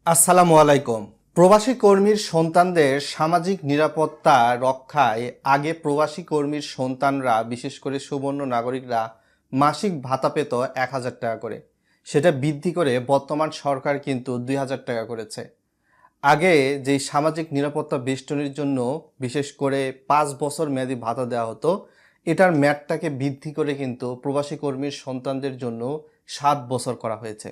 আসসালামু আলাইকুম। প্রবাসী কর্মীর সন্তানদের সামাজিক নিরাপত্তা রক্ষায় আগে প্রবাসী কর্মীর সন্তানরা বিশেষ করে সুবর্ণ নাগরিকরা মাসিক ভাতা পেত ১,০০০ টাকা করে। সেটা বৃদ্ধি করে বর্তমান সরকার কিন্তু ২,০০০ টাকা করেছে। আগে যেই সামাজিক নিরাপত্তা বেষ্টনীর জন্য বিশেষ করে ৫ বছর মেয়াদী ভাতা দেওয়া হতো, এটার মেয়াদটাকে বৃদ্ধি করে কিন্তু প্রবাসী কর্মীর সন্তানদের জন্য ৭ বছর করা হয়েছে।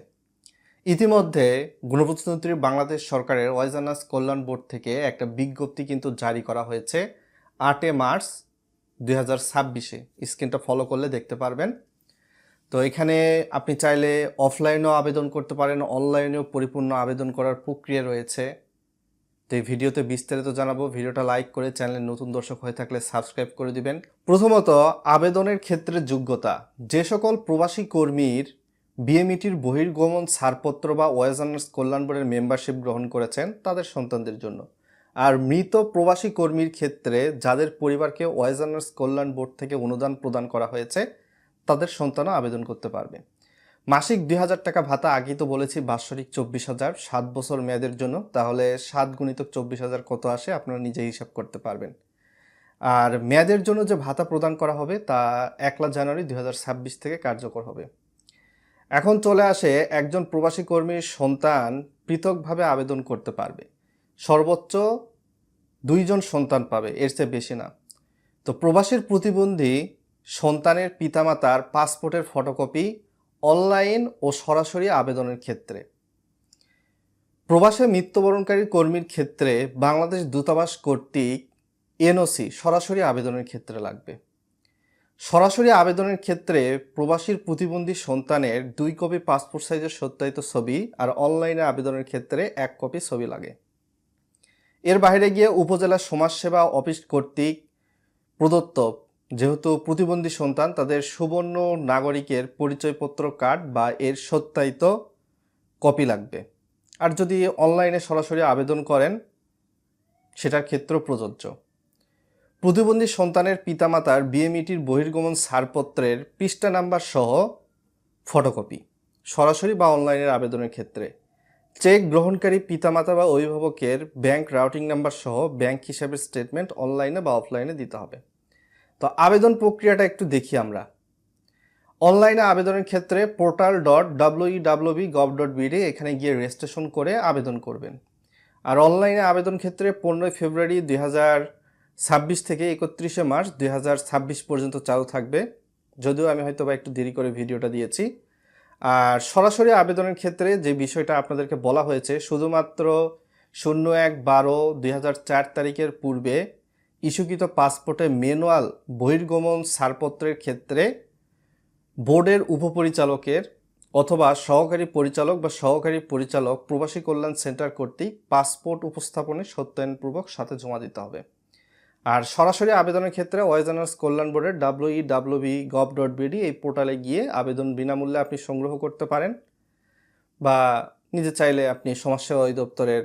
ইতিমধ্যে গণপ্রজাতন্ত্রী বাংলাদেশ সরকারের ওয়াইজানাস কল্যাণ বোর্ড থেকে একটা বিজ্ঞপ্তি কিন্তু জারি করা হয়েছে ৮ মার্চ ২০২৬। স্ক্রিনটা ফলো করলে দেখতে পারবেন। তো এখানে আপনি চাইলে অফলাইনেও আবেদন করতে পারেন, অনলাইনেও পরিপূর্ণ আবেদন করার প্রক্রিয়া রয়েছে। তো এই ভিডিওতে বিস্তারিত জানাবো। ভিডিওটা লাইক করে চ্যানেলের নতুন দর্শক হয়ে থাকলে সাবস্ক্রাইব করে দিবেন। প্রথমত, আবেদনের ক্ষেত্রে যোগ্যতা। যে সকল প্রবাসী কর্মীর বিএমইটির বহির্গমন ছাড়পত্র বা ওয়াইজানার্স কল্যাণ বোর্ডের মেম্বারশিপ গ্রহণ করেছেন তাদের সন্তানদের জন্য। আর মৃত প্রবাসী কর্মীর ক্ষেত্রে যাদের পরিবারকে ওয়াইজানার্স কল্যাণ বোর্ড থেকে অনুদান প্রদান করা হয়েছে তাদের সন্তানও আবেদন করতে পারবে। মাসিক ২,০০০ টাকা ভাতা আগেই তো বলেছি, বাৎসরিক ২৪,০০০, ৭ বছর মেয়াদের জন্য। তাহলে ৭ × ২৪,০০০ কত আসে আপনারা নিজে হিসাব করতে পারবেন। আর মেয়াদের জন্য যে ভাতা প্রদান করা হবে তা ১ জানুয়ারি ২০২৬ থেকে কার্যকর হবে। এখন চলে আসে একজন প্রবাসী কর্মীর সন্তান পৃথকভাবে আবেদন করতে পারবে। সর্বোচ্চ ২ জন সন্তান পাবে, এর চেয়ে বেশি না। তো প্রবাসীর প্রতিবন্ধী সন্তানের পিতামাতার পাসপোর্টের ফটোকপি অনলাইন ও সরাসরি আবেদনের ক্ষেত্রে। প্রবাসে মৃত্যুবরণকারী কর্মীর ক্ষেত্রে বাংলাদেশ দূতাবাস কর্তৃক এনওসি সরাসরি আবেদনের ক্ষেত্রে লাগবে। সরাসরি আবেদনের ক্ষেত্রে প্রবাসীর প্রতিবন্ধী সন্তানের ২ কপি পাসপোর্ট সাইজের সত্যায়িত ছবি আর অনলাইনে আবেদনের ক্ষেত্রে ১ কপি ছবি লাগে। এর বাইরে গিয়ে উপজেলা সমাজসেবা অফিস কর্তৃক প্রদত্ত, যেহেতু প্রতিবন্ধী সন্তান, তাদের সুবর্ণ নাগরিকের পরিচয়পত্র কার্ড বা এর সত্যায়িত কপি লাগবে। আর যদি অনলাইনে সরাসরি আবেদন করেন সেটার ক্ষেত্রেও প্রযোজ্য। প্রতিবন্ধী সন্তানের পিতামাতার বিএমইটির বহির্গমন ছাড়পত্রের পৃষ্ঠা নাম্বার সহ ফটোকপি সরাসরি বা অনলাইনের আবেদনের ক্ষেত্রে। চেক গ্রহণকারী পিতামাতা বা অভিভাবকের ব্যাংক রাউটিং নাম্বার সহ ব্যাংক হিসাবের স্টেটমেন্ট অনলাইনে বা অফলাইনে দিতে হবে। তো আবেদন প্রক্রিয়াটা একটু দেখি আমরা। অনলাইনে আবেদনের ক্ষেত্রে portal.wewb.gov.bd এখানে গিয়ে রেজিস্ট্রেশন করে আবেদন করবেন। আর অনলাইনে আবেদন ক্ষেত্রে ১৫ ফেব্রুয়ারি ২০২৬ থেকে ৩১ মার্চ ২০২৬ পর্যন্ত চালু থাকবে, যদিও আমি হয়তো বা একটু দেরি করে ভিডিওটা দিয়েছি। আর সরাসরি আবেদনের ক্ষেত্রে যে বিষয়টা আপনাদেরকে বলা হয়েছে, শুধুমাত্র ০১/১২/২০০৪ তারিখের পূর্বে ইস্যুকৃত পাসপোর্টে ম্যানুয়াল বহির্গমন ছাড়পত্রের ক্ষেত্রে বোর্ডের উপপরিচালকের অথবা সহকারী পরিচালক বা সহকারী পরিচালক প্রবাসী কল্যাণ সেন্টার কর্তৃক পাসপোর্ট উপস্থাপনে সত্যায়নপূর্বক সাথে জমা দিতে হবে। আর সরাসরি আবেদনের ক্ষেত্রে ওয়াইজানার্স কল্যাণ বোর্ডের wewb.gov.bd এই পোর্টালে গিয়ে আবেদন বিনামূল্যে আপনি সংগ্রহ করতে পারেন, বা নিজে চাইলে আপনি সমাজসেবা অধিদপ্তরের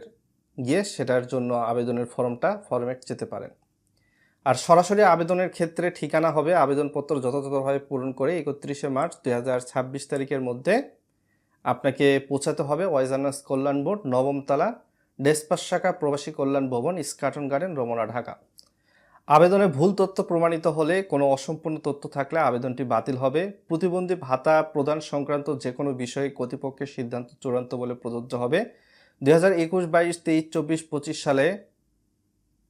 গিয়ে সেটার জন্য আবেদনের ফরম্যাট যেতে পারেন। আর সরাসরি আবেদনের ক্ষেত্রে ঠিকানা হবে আবেদনপত্র যথাযথভাবে পূরণ করে ৩১ মার্চ ২০২৬ তারিখের মধ্যে আপনাকে পৌঁছাতে হবে ওয়াইজানার্স কল্যাণ বোর্ড, ৯ম তলা, ডেসপাস শাখা, প্রবাসী কল্যাণ ভবন, ইস্কাটন গার্ডেন, রমনা, ঢাকা। আবেদনে ভুল তথ্য প্রমাণিত হলে, কোনো অসম্পূর্ণ তথ্য থাকলে আবেদনটি বাতিল হবে। প্রতিবন্ধী ভাতা প্রদান সংক্রান্ত যে কোনো বিষয়ে কর্তৃপক্ষের সিদ্ধান্ত চূড়ান্ত বলে প্রযোজ্য হবে। ২০২১, ২২, 23, 24, 25 সালে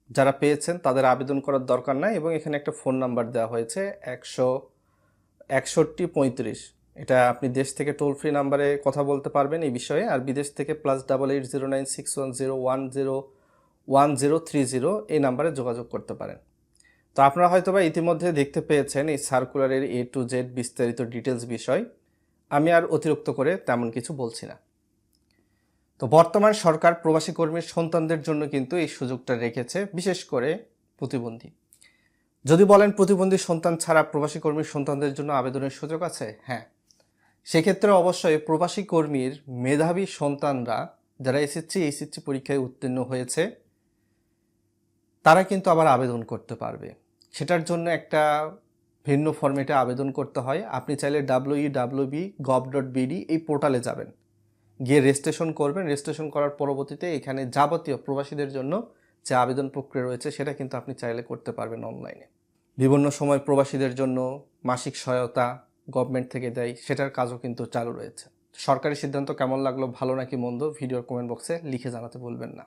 যারা পেয়েছেন তাদের আবেদন করার দরকার নাই। এবং এখানে একটা ফোন নাম্বার দেওয়া হয়েছে ১৬১-৩৫। এটা আপনি দেশ থেকে টোল ফ্রি নাম্বারে কথা বলতে পারবেন এই বিষয়ে। আর বিদেশ থেকে +88096101011030 এই নাম্বারে যোগাযোগ করতে পারেন। তো আপনারা হয়তো বা ইতিমধ্যে দেখতে পেয়েছেন এই সার্কুলারের A to Z বিস্তারিত ডিটেলস বিষয়। আমি আর অতিরিক্ত করে তেমন কিছু বলছি না। তো বর্তমান সরকার প্রবাসী কর্মীর সন্তানদের জন্য কিন্তু এই সুযোগটা রেখেছে, বিশেষ করে প্রতিবন্ধী। যদি বলেন প্রতিবন্ধী সন্তান ছাড়া প্রবাসী কর্মীর সন্তানদের জন্য আবেদনের সুযোগ আছে, হ্যাঁ। সেক্ষেত্রে অবশ্যই প্রবাসী কর্মীর মেধাবী সন্তানরা যারা এইচএসসি পরীক্ষায় উত্তীর্ণ হয়েছে তারা কিন্তু আবার আবেদন করতে পারবে। সেটার জন্য একটা ভিন্ন ফরম্যাটে আবেদন করতে হয়। আপনি চাইলে wewb.gov.bd এই পোর্টালে যাবেন, গিয়ে রেজিস্ট্রেশন করবেন। রেজিস্ট্রেশন করার পরবর্তীতে এখানে যাবতীয় প্রবাসীদের জন্য যে আবেদন প্রক্রিয়া রয়েছে সেটা কিন্তু আপনি চাইলে করতে পারবেন অনলাইনে। বিভিন্ন সময় প্রবাসীদের জন্য মাসিক সহায়তা গভর্নমেন্ট থেকে দেয়, সেটার কাজও কিন্তু চালু রয়েছে। সরকারি সিদ্ধান্ত কেমন লাগলো, ভালো নাকি মন্দ, ভিডিওর কমেন্ট বক্সে লিখে জানাতে ভুলবেন না।